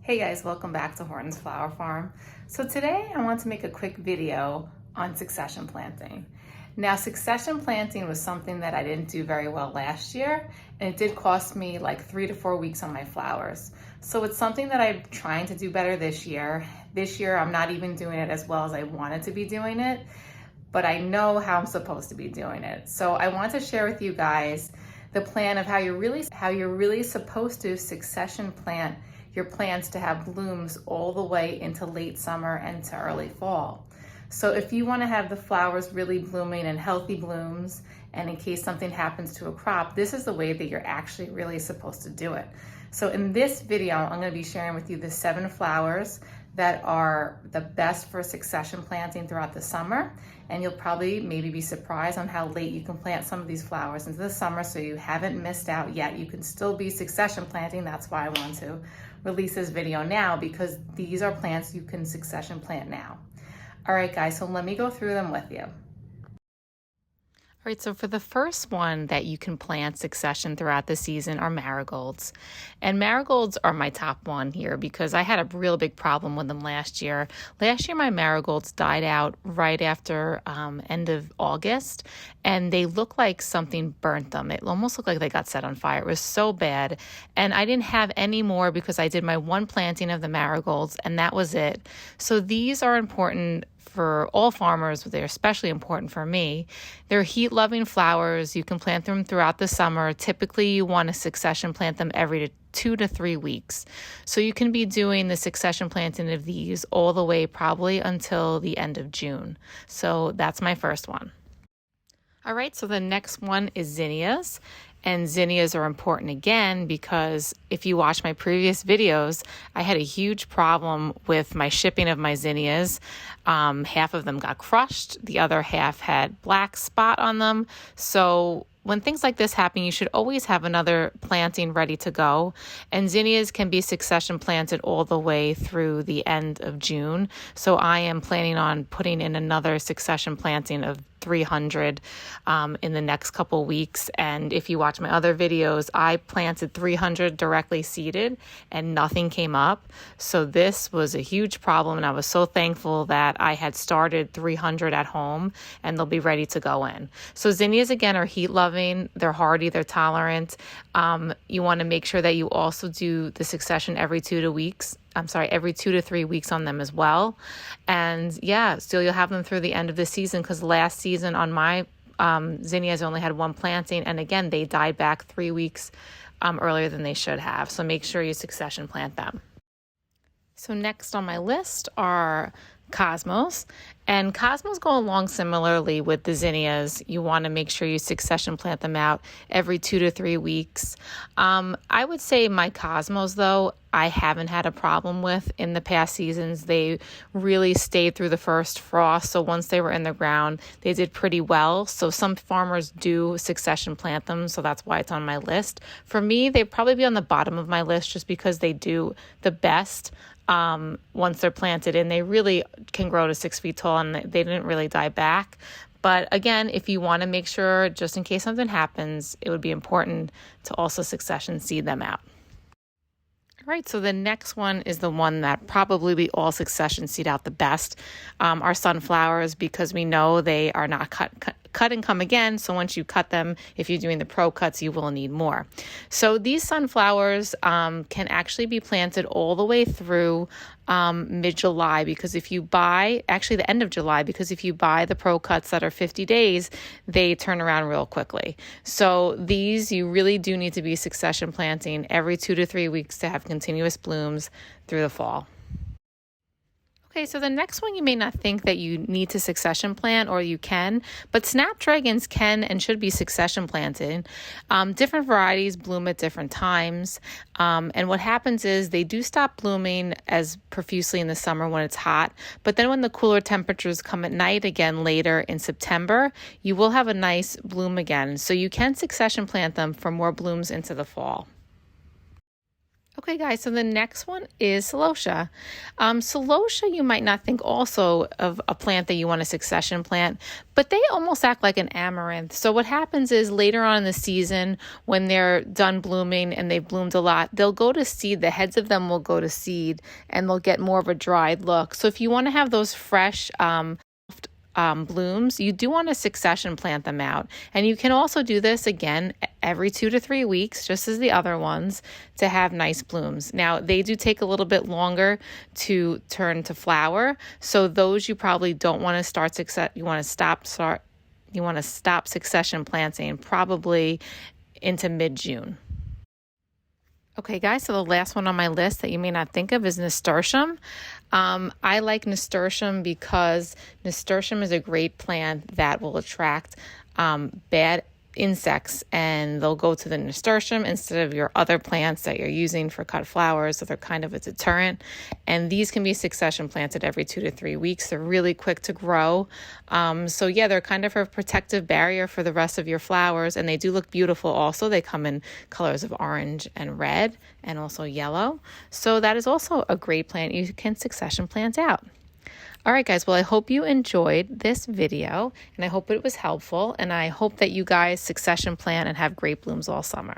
Hey guys, welcome back to Horton's Flower Farm. So today I want to make a quick video on succession planting. Now succession planting was something that I didn't do very well last year, and it did cost me like 3 to 4 weeks on my flowers. So it's something that I'm trying to do better this year. This year I'm not even doing it as well as I wanted to be doing it, but I know how I'm supposed to be doing it. So I want to share with you guys the plan of how you're really supposed to succession plant your plants to have blooms all the way into late summer and to early fall. So if you want to have the flowers really blooming and healthy blooms, and in case something happens to a crop, this is the way that you're actually really supposed to do it. So in this video, I'm going to be sharing with you the 7 flowers that are the best for succession planting throughout the summer. And you'll probably maybe be surprised on how late you can plant some of these flowers into the summer, so you haven't missed out yet. You can still be succession planting. That's why I want to release this video now, because these are plants you can succession plant now. All right, guys, so let me go through them with you. All right, so for the first one that you can plant succession throughout the season are marigolds. And marigolds are my top one here because I had a real big problem with them last year. Last year, my marigolds died out right after end of August, and they looked like something burnt them. It almost looked like they got set on fire. It was so bad. And I didn't have any more because I did my one planting of the marigolds, and that was it. So these are important for all farmers. They're especially important for me. They're heat-loving flowers. You can plant them throughout the summer. Typically, you want to succession plant them every 2 to 3 weeks. So you can be doing the succession planting of these all the way probably until the end of June. So that's my first one. All right, so the next one is zinnias. And zinnias are important again because if you watch my previous videos, I had a huge problem with my shipping of my zinnias. Half of them got crushed. The other half had black spot on them. So when things like this happen, you should always have another planting ready to go. And zinnias can be succession planted all the way through the end of June. So I am planning on putting in another succession planting of 300 in the next couple weeks. And if you watch my other videos, I planted 300 directly seeded and nothing came up. So this was a huge problem, and I was so thankful that I had started 300 at home and they'll be ready to go in. So zinnias again are heat loving, they're hardy, they're tolerant. You want to make sure that you also do the succession every 2 to 3 weeks on them as well. And yeah, still you'll have them through the end of the season, because last season on my zinnias I only had one planting, and again they died back 3 weeks earlier than they should have. So make sure you succession plant them. So next on my list are cosmos, and cosmos go along similarly with the zinnias. You want to make sure you succession plant them out every 2 to 3 weeks. I would say my cosmos, though, I haven't had a problem with in the past seasons. They really stayed through the first frost, so once they were in the ground, they did pretty well. So some farmers do succession plant them, so that's why it's on my list. For me, they'd probably be on the bottom of my list just because they do the best once they're planted, and they really can grow to 6 feet tall, and they didn't really die back. But again, if you want to make sure, just in case something happens, it would be important to also succession seed them out. All right, so the next one is the one that probably we all succession seed out the best, are sunflowers, because we know they are not cut and come again. So once you cut them, if you're doing the pro cuts, you will need more. So these sunflowers can actually be planted all the way through mid-July, because if you buy, actually the end of July, because if you buy the pro cuts that are 50 days, they turn around real quickly. So these you really do need to be succession planting every 2 to 3 weeks to have continuous blooms through the fall. Okay, so the next one you may not think that you need to succession plant, or you can, but snapdragons can and should be succession planted. Different varieties bloom at different times, and what happens is they do stop blooming as profusely in the summer when it's hot, but then when the cooler temperatures come at night again later in September, you will have a nice bloom again. So you can succession plant them for more blooms into the fall. Okay, guys, so the next one is Cleosha. Cleosha, you might not think also of a plant that you want to succession plant, but they almost act like an amaranth. So what happens is later on in the season, when they're done blooming and they've bloomed a lot, they'll go to seed. The heads of them will go to seed and they'll get more of a dried look. So if you want to have those fresh blooms, you do want to succession plant them out. And you can also do this again every 2 to 3 weeks, just as the other ones, to have nice blooms. Now, they do take a little bit longer to turn to flower. So those you probably don't want to start you want to stop succession planting probably into mid-June. Okay, guys, so the last one on my list that you may not think of is Nasturtium. I like Nasturtium because Nasturtium is a great plant that will attract bad insects, and they'll go to the Nasturtium instead of your other plants that you're using for cut flowers, so they're kind of a deterrent. And these can be succession planted every 2 to 3 weeks. They're really quick to grow. So yeah, they're kind of a protective barrier for the rest of your flowers, and they do look beautiful also. They come in colors of orange and red and also yellow. So that is also a great plant you can succession plant out. All right, guys, well, I hope you enjoyed this video, and I hope it was helpful, and I hope that you guys succession plant and have great blooms all summer.